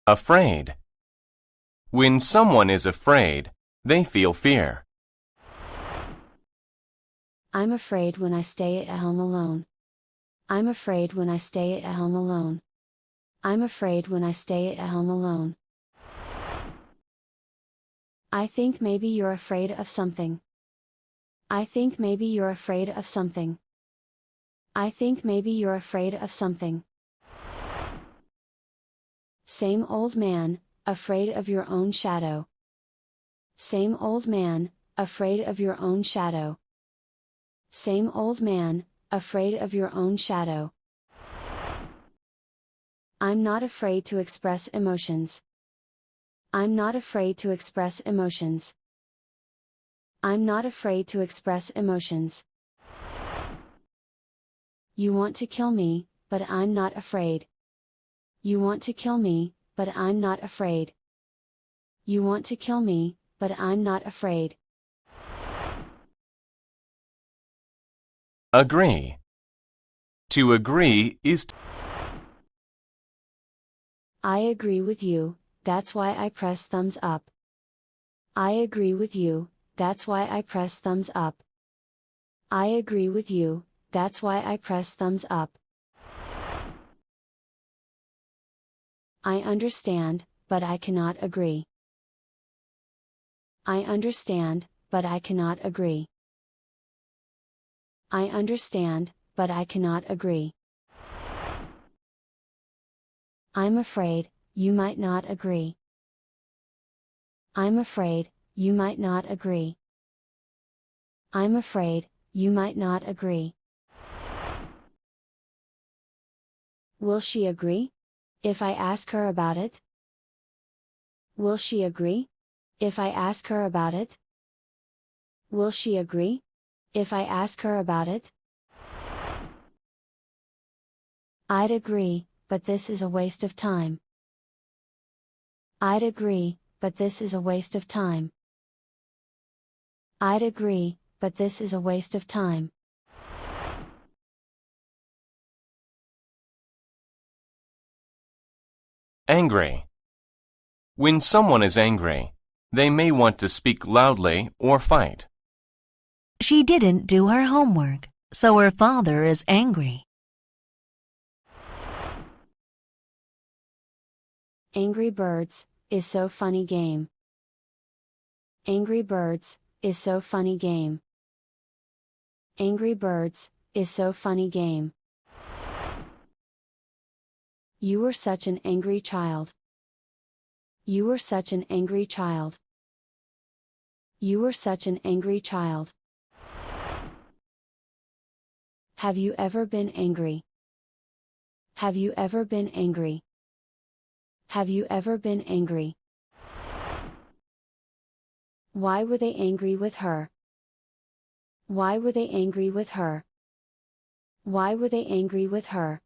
Afraid. When someone is afraid, they feel fear. I'm afraid when I stay at home alone. I'm afraid when I stay at home alone. I'm afraid when I stay at home alone. I think maybe you're afraid of something. I think maybe you're afraid of something. I think maybe you're afraid of something. Same old man, afraid of your own shadow. Same old man, afraid of your own shadow. Same old man, afraid of your own shadow. I'm not afraid to express emotions. I'm not afraid to express emotions. I'm not afraid to express emotions. You want to kill me, but I'm not afraid. You want to kill me, but I'm not afraid. You want to kill me, but I'm not afraid. Agree. To agree is I agree with you, that's why I press thumbs up. I agree with you, that's why I press thumbs up. I agree with you, that's why I press thumbs up. I understand, but I cannot agree. I understand, but I cannot agree. I understand, but I cannot agree. I'm afraid, you might not agree. I'm afraid, you might not agree. I'm afraid, you might not agree. Will she agree? If I ask her about it? Will she agree? If I ask her about it? Will she agree? If I ask her about it? I'd agree, but this is a waste of time. I'd agree, but this is a waste of time. I'd agree, but this is a waste of time. angry. When someone is angry, they may want to speak loudly or fight. She didn't do her homework, so her father is angry. Angry Birds is so funny game. Angry Birds is so funny game. Angry Birds is so funny game. You were such an angry child. You were such an angry child. You were such an angry child. Have you ever been angry? Have you ever been angry? Have you ever been angry? Why were they angry with her? Why were they angry with her? Why were they angry with her?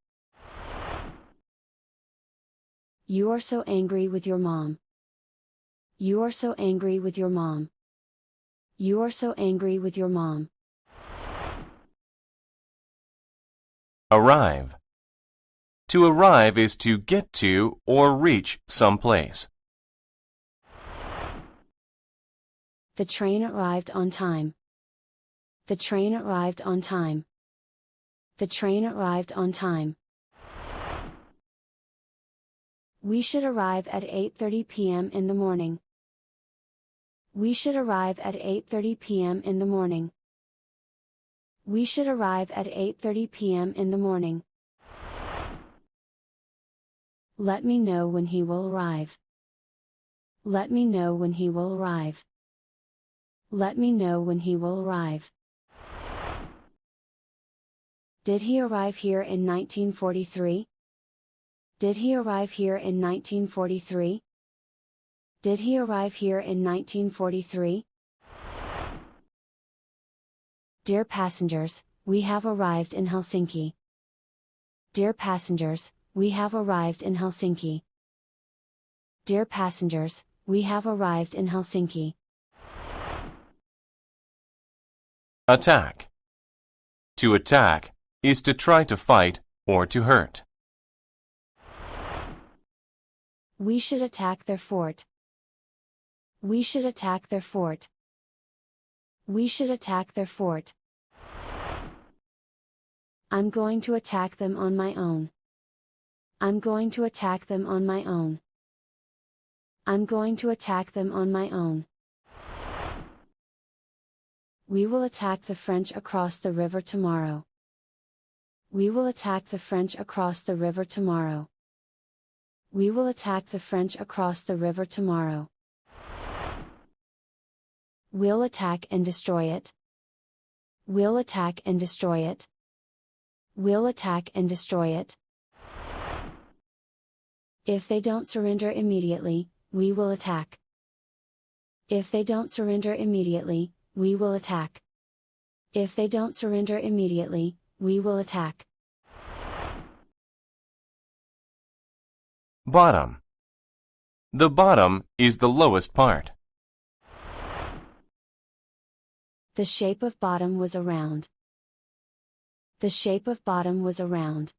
You are so angry with your mom. You are so angry with your mom. You are so angry with your mom. Arrive. To arrive is to get to or reach some place. The train arrived on time. The train arrived on time. The train arrived on time. We should arrive at 8:30 p.m. in the morning. We should arrive at 8:30 p.m. in the morning. We should arrive at 8:30 p.m. in the morning. Let me know when he will arrive. Let me know when he will arrive. Let me know when he will arrive. Did he arrive here in 1943? Did he arrive here in 1943? Did he arrive here in 1943? Dear passengers, we have arrived in Helsinki. Dear passengers, we have arrived in Helsinki. Dear passengers, we have arrived in Helsinki. Attack. To attack is to try to fight or to hurt. We should attack their fort. We should attack their fort. We should attack their fort. I'm going to attack them on my own. I'm going to attack them on my own. I'm going to attack them on my own. We will attack the French across the river tomorrow. We will attack the French across the river tomorrow. We will attack the French across the river tomorrow. We'll attack and destroy it. We'll attack and destroy it. We'll attack and destroy it. If they don't surrender immediately, we will attack. If they don't surrender immediately, we will attack. If they don't surrender immediately, we will attack. Bottom. The bottom is the lowest part. The shape of bottom was a round. The shape of bottom was a round.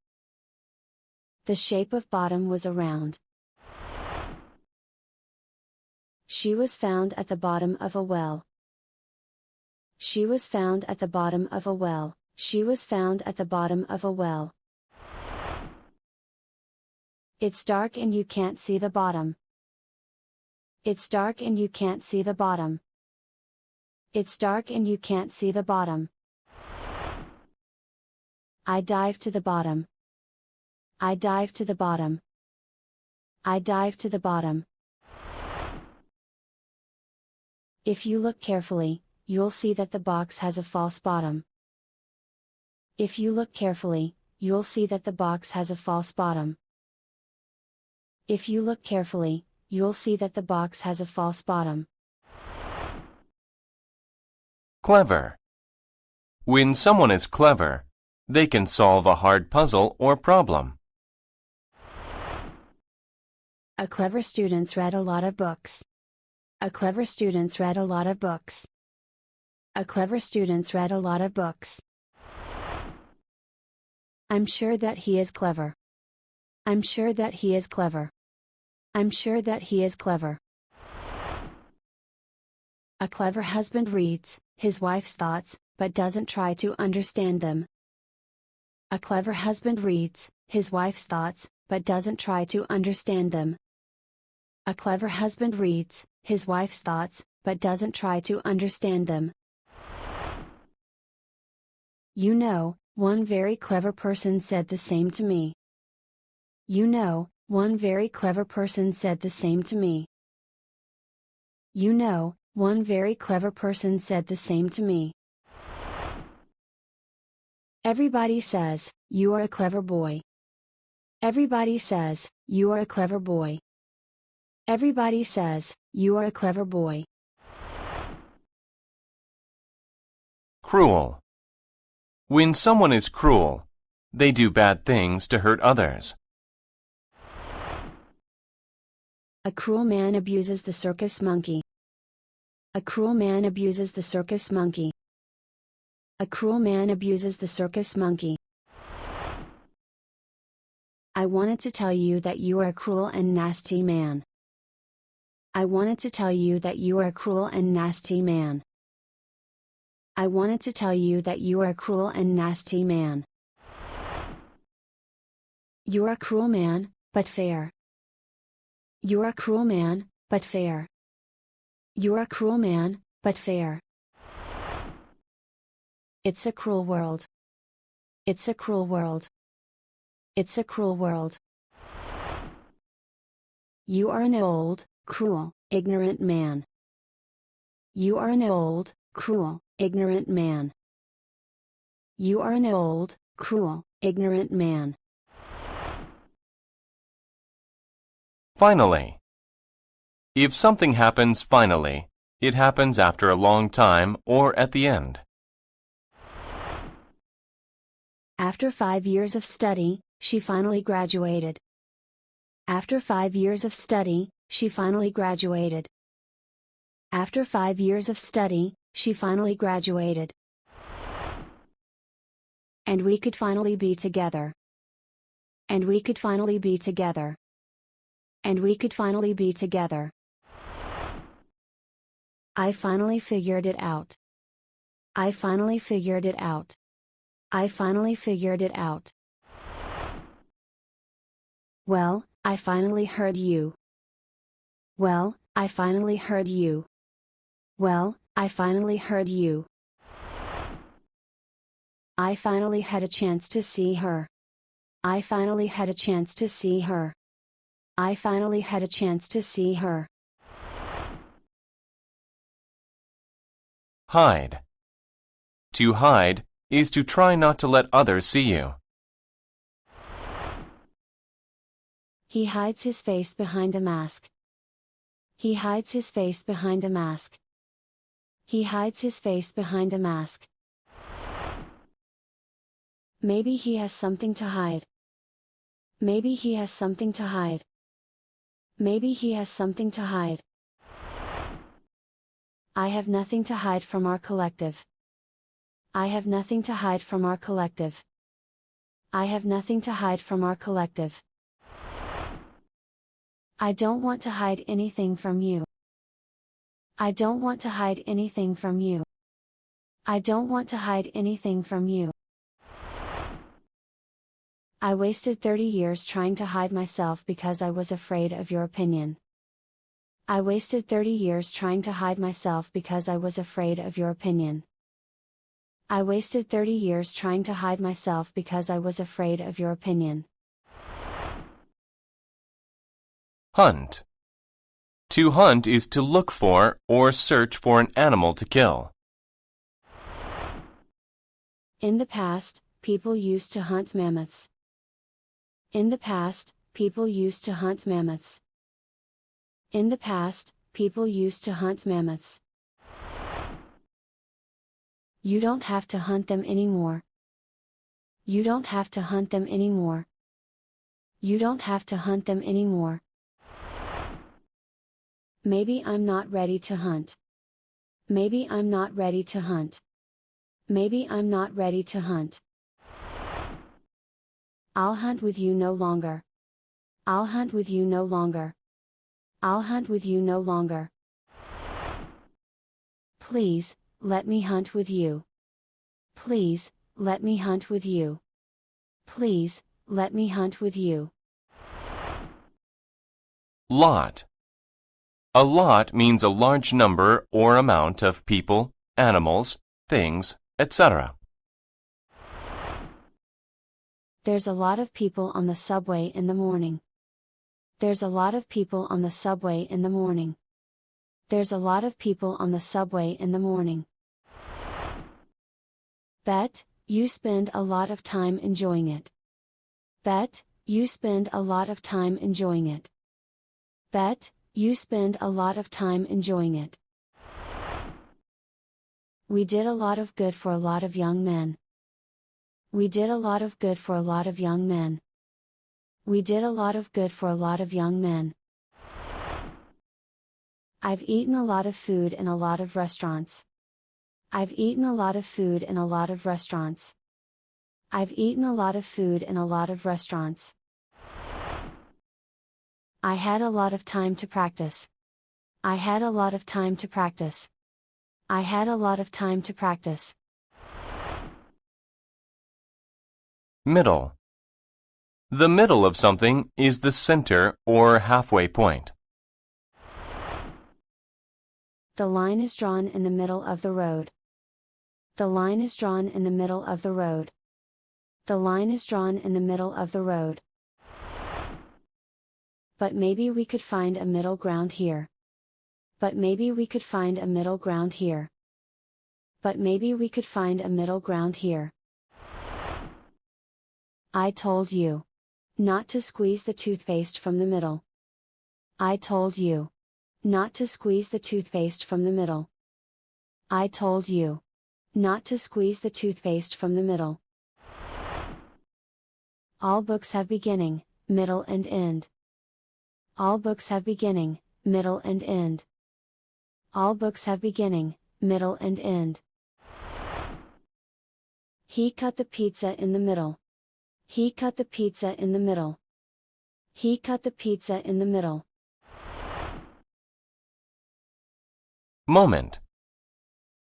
The shape of bottom was a round. She was found at the bottom of a well. She was found at the bottom of a well. She was found at the bottom of a well. It's dark and you can't see the bottom. It's dark and you can't see the bottom. It's dark and you can't see the bottom. I dive to the bottom. I dive to the bottom. I dive to the bottom. If you look carefully, you'll see that the box has a false bottom. If you look carefully, you'll see that the box has a false bottom. If you look carefully, you'll see that the box has a false bottom. Clever. When someone is clever, they can solve a hard puzzle or problem. A clever student read a lot of books. A clever student read a lot of books. A clever student read a lot of books. I'm sure that he is clever. I'm sure that he is clever. I'm sure that he is clever. A clever husband reads his wife's thoughts, but doesn't try to understand them. A clever husband reads his wife's thoughts, but doesn't try to understand them. A clever husband reads his wife's thoughts, but doesn't try to understand them. You know, one very clever person said the same to me. You know, one very clever person said the same to me. You know, one very clever person said the same to me. Everybody says, you are a clever boy. Everybody says, you are a clever boy. Everybody says, you are a clever boy. Cruel. When someone is cruel, they do bad things to hurt others. A cruel man abuses the circus monkey. A cruel man abuses the circus monkey. A cruel man abuses the circus monkey. I wanted to tell you that you are a cruel and nasty man. I wanted to tell you that you are a cruel and nasty man. I wanted to tell you that you are a cruel and nasty man. You're a cruel man, but fair. You're a cruel man, but fair. You're a cruel man, but fair. It's a cruel world. It's a cruel world. It's a cruel world. You are an old, cruel, ignorant man. You are an old, cruel, ignorant man. You are an old, cruel, ignorant man. Finally. If something happens finally, it happens after a long time or at the end. After 5 years of study, she finally graduated. After 5 years of study, she finally graduated. After 5 years of study, she finally graduated. And we could finally be together. And we could finally be together. And we could finally be together. I finally figured it out. I finally figured it out. I finally figured it out. Well, I finally heard you. Well, I finally heard you. Well, I finally heard you. I finally had a chance to see her. I finally had a chance to see her. I finally had a chance to see her. Hide. To hide is to try not to let others see you. He hides his face behind a mask. He hides his face behind a mask. He hides his face behind a mask. Maybe he has something to hide. Maybe he has something to hide. Maybe he has something to hide. I have nothing to hide from our collective. I have nothing to hide from our collective. I have nothing to hide from our collective. I don't want to hide anything from you. I don't want to hide anything from you. I don't want to hide anything from you. I wasted 30 years trying to hide myself because I was afraid of your opinion. I wasted 30 years trying to hide myself because I was afraid of your opinion. I wasted 30 years trying to hide myself because I was afraid of your opinion. Hunt. To hunt is to look for or search for an animal to kill. In the past, people used to hunt mammoths. In the past, people used to hunt mammoths. In the past, people used to hunt mammoths. You don't have to hunt them anymore. You don't have to hunt them anymore. You don't have to hunt them anymore. Maybe I'm not ready to hunt. Maybe I'm not ready to hunt. Maybe I'm not ready to hunt. I'll hunt with you no longer. I'll hunt with you no longer. I'll hunt with you no longer. Please, let me hunt with you. Please, let me hunt with you. Please, let me hunt with you. Lot. A lot means a large number or amount of people, animals, things, etc. There's a lot of people on the subway in the morning. There's a lot of people on the subway in the morning. There's a lot of people on the subway in the morning. Bet, you spend a lot of time enjoying it. Bet, you spend a lot of time enjoying it. Bet, you spend a lot of time enjoying it. We did a lot of good for a lot of young men. We did a lot of good for a lot of young men. We did a lot of good for a lot of young men. I've eaten a lot of food in a lot of restaurants. I've eaten a lot of food in a lot of restaurants. I've eaten a lot of food in a lot of restaurants. I had a lot of time to practice. I had a lot of time to practice. I had a lot of time to practice. Middle. The middle of something is the center or halfway point. The line is drawn in the middle of the road. The line is drawn in the middle of the road. The line is drawn in the middle of the road. But maybe we could find a middle ground here. But maybe we could find a middle ground here. But maybe we could find a middle ground here. I told you not to squeeze the toothpaste from the middle. I told you not to squeeze the toothpaste from the middle. I told you not to squeeze the toothpaste from the middle. All books have beginning, middle and end. All books have beginning, middle and end. All books have beginning, middle and end. He cut the pizza in the middle. He cut the pizza in the middle. He cut the pizza in the middle. Moment.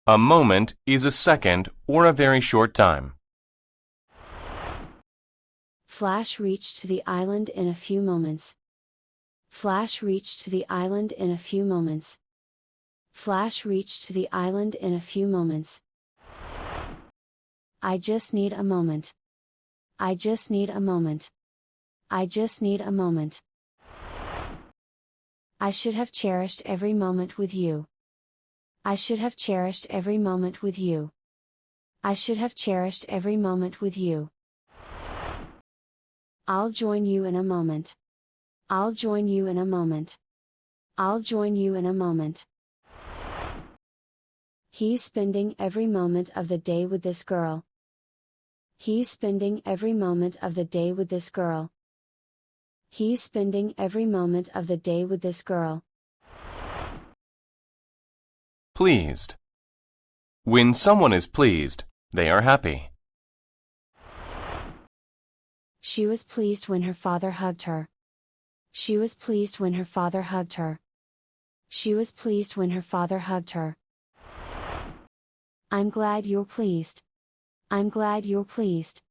A moment is a second or a very short time. Flash reached to the island in a few moments. Flash reached to the island in a few moments. Flash reached to the island in a few moments. I just need a moment. I just need a moment. I just need a moment. I should have cherished every moment with you. I should have cherished every moment with you. I should have cherished every moment with you. I'll join you in a moment. I'll join you in a moment. I'll join you in a moment. He's spending every moment of the day with this girl. He's spending every moment of the day with this girl. He's spending every moment of the day with this girl. Pleased. When someone is pleased, they are happy. She was pleased when her father hugged her. She was pleased when her father hugged her. She was pleased when her father hugged her. I'm glad you're pleased. I'm glad you're pleased.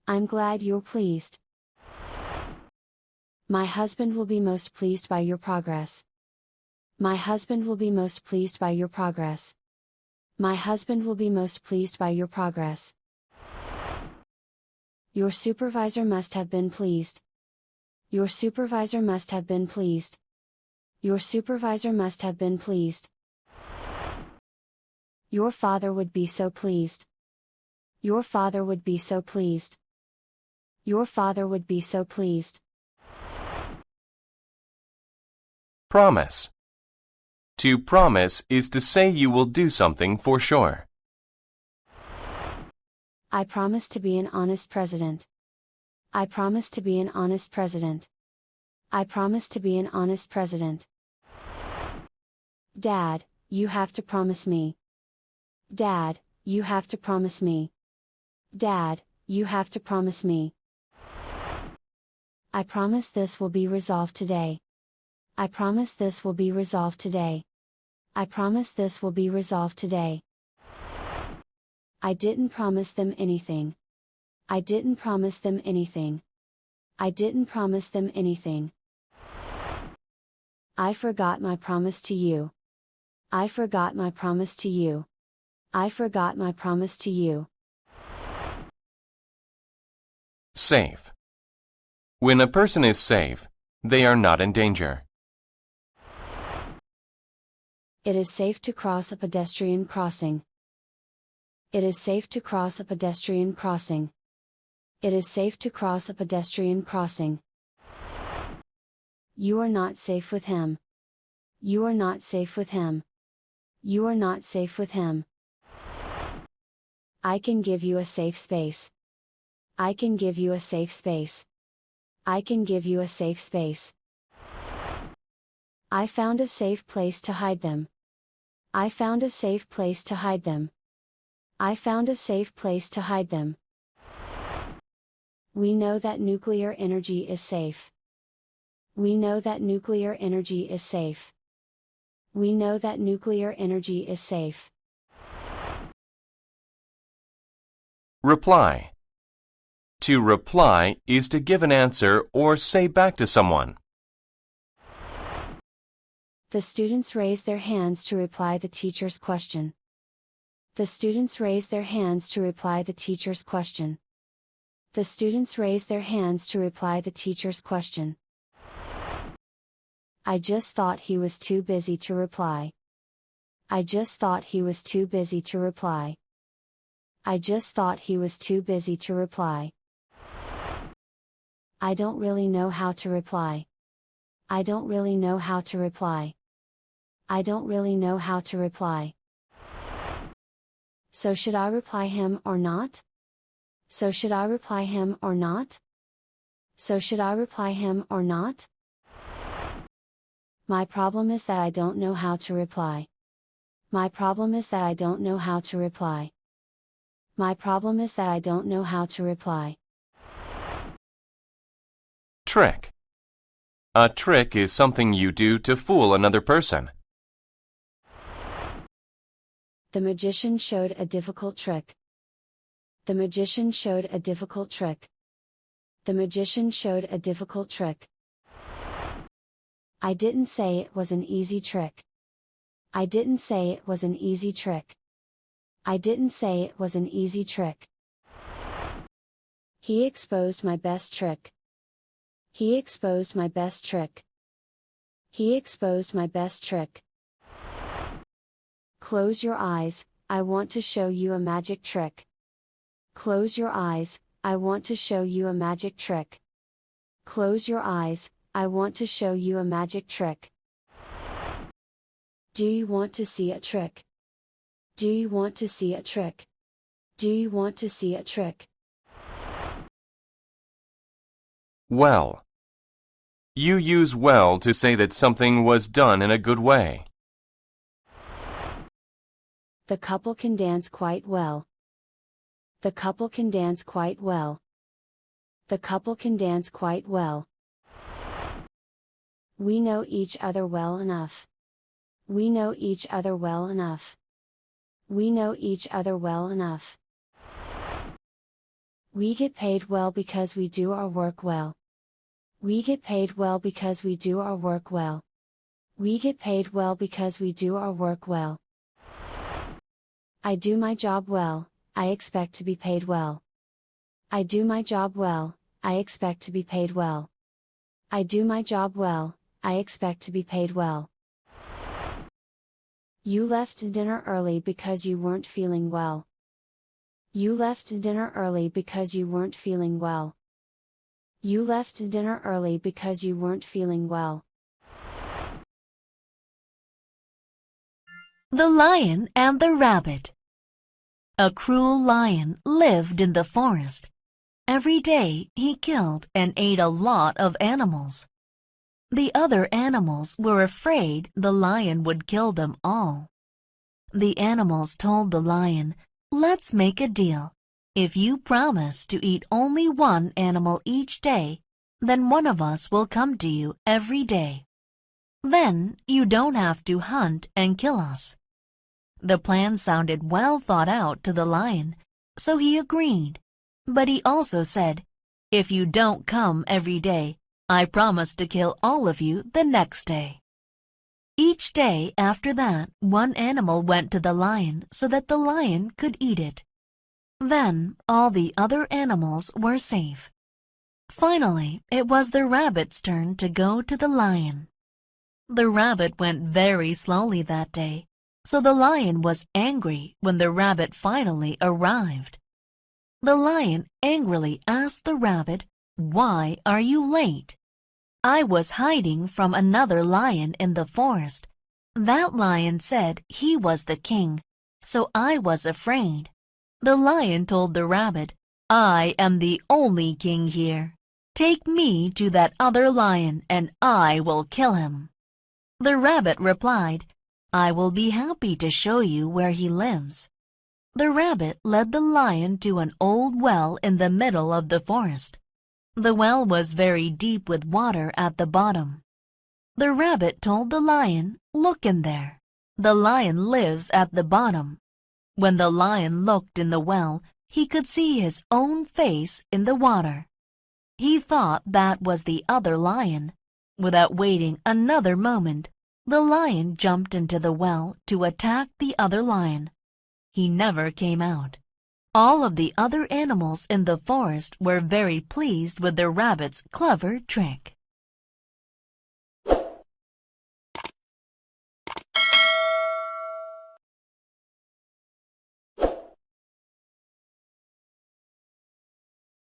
I'm glad you're pleased. My husband will be most pleased by your progress. My husband will be most pleased by your progress. My husband will be most pleased by your progress. Your supervisor must have been pleased. Your supervisor must have been pleased. Your supervisor must have been pleased. Your father would be so pleased. Your father would be so pleased. Your father would be so pleased. Promise. To promise is to say you will do something for sure. I promise to be an honest president. I promise to be an honest president. I promise to be an honest president. Dad, you have to promise me. Dad, you have to promise me. Dad, you have to promise me. I promise this will be resolved today. I promise this will be resolved today. I promise this will be resolved today. I didn't promise them anything. I didn't promise them anything. I didn't promise them anything. I forgot my promise to you. I forgot my promise to you. I forgot my promise to you. Safe. When a person is safe, they are not in danger. It is safe to cross a pedestrian crossing. It is safe to cross a pedestrian crossing. It is safe to cross a pedestrian crossing. You are not safe with him. You are not safe with him. You are not safe with him. I can give you a safe space. I can give you a safe space. I can give you a safe space. I found a safe place to hide them. I found a safe place to hide them. I found a safe place to hide them. We know that nuclear energy is safe. We know that nuclear energy is safe. We know that nuclear energy is safe. Reply. To reply is to give an answer or say back to someone. The students raise their hands to reply the teacher's question. The students raise their hands to reply the teacher's question. The students raise their hands to reply the teacher's question. I just thought he was too busy to reply. I just thought he was too busy to reply. I just thought he was too busy to reply. I don't really know how to reply. I don't really know how to reply. I don't really know how to reply. So should I reply him or not? So should I reply him or not? So should I reply him or not? My problem is that I don't know how to reply. My problem is that I don't know how to reply. My problem is that I don't know how to reply. Trick. A trick is something you do to fool another person. The magician showed a difficult trick. The magician showed a difficult trick. The magician showed a difficult trick. I didn't say it was an easy trick. I didn't say it was an easy trick. I didn't say it was an easy trick. He exposed my best trick. He exposed my best trick. He exposed my best trick. Close your eyes, I want to show you a magic trick. Close your eyes, I want to show you a magic trick. Close your eyes, I want to show you a magic trick. Do you want to see a trick? Do you want to see a trick? Do you want to see a trick? Well. You use well to say that something was done in a good way. The couple can dance quite well. The couple can dance quite well. The couple can dance quite well. We know each other well enough. We know each other well enough. We know each other well enough. We get paid well because we do our work well. We get paid well because we do our work well. We get paid well because we do our work well. I do my job well, I expect to be paid well. I do my job well, I expect to be paid well. I do my job well, I expect to be paid well. You left dinner early because you weren't feeling well. You left dinner early because you weren't feeling well. You left dinner early because you weren't feeling well. The Lion and the Rabbit. A cruel lion lived in the forest. Every day he killed and ate a lot of animals. The other animals were afraid the lion would kill them all. The animals told the lion, "Let's make a deal. If you promise to eat only one animal each day, then one of us will come to you every day. Then you don't have to hunt and kill us." The plan sounded well thought out to the lion, so he agreed. But he also said, "If you don't come every day, I promise to kill all of you the next day." Each day after that, one animal went to the lion so that the lion could eat it. Then all the other animals were safe. Finally, it was the rabbit's turn to go to the lion. The rabbit went very slowly that day, so the lion was angry when the rabbit finally arrived. The lion angrily asked the rabbit, "Why are you late?" "I was hiding from another lion in the forest. That lion said he was the king, so I was afraid." The lion told the rabbit, "I am the only king here. Take me to that other lion and I will kill him." The rabbit replied, "I will be happy to show you where he lives." The rabbit led the lion to an old well in the middle of the forest. The well was very deep with water at the bottom. The rabbit told the lion, "Look in there. The lion lives at the bottom." When the lion looked in the well, he could see his own face in the water. He thought that was the other lion. Without waiting another moment, the lion jumped into the well to attack the other lion. He never came out. All of the other animals in the forest were very pleased with the rabbit's clever trick.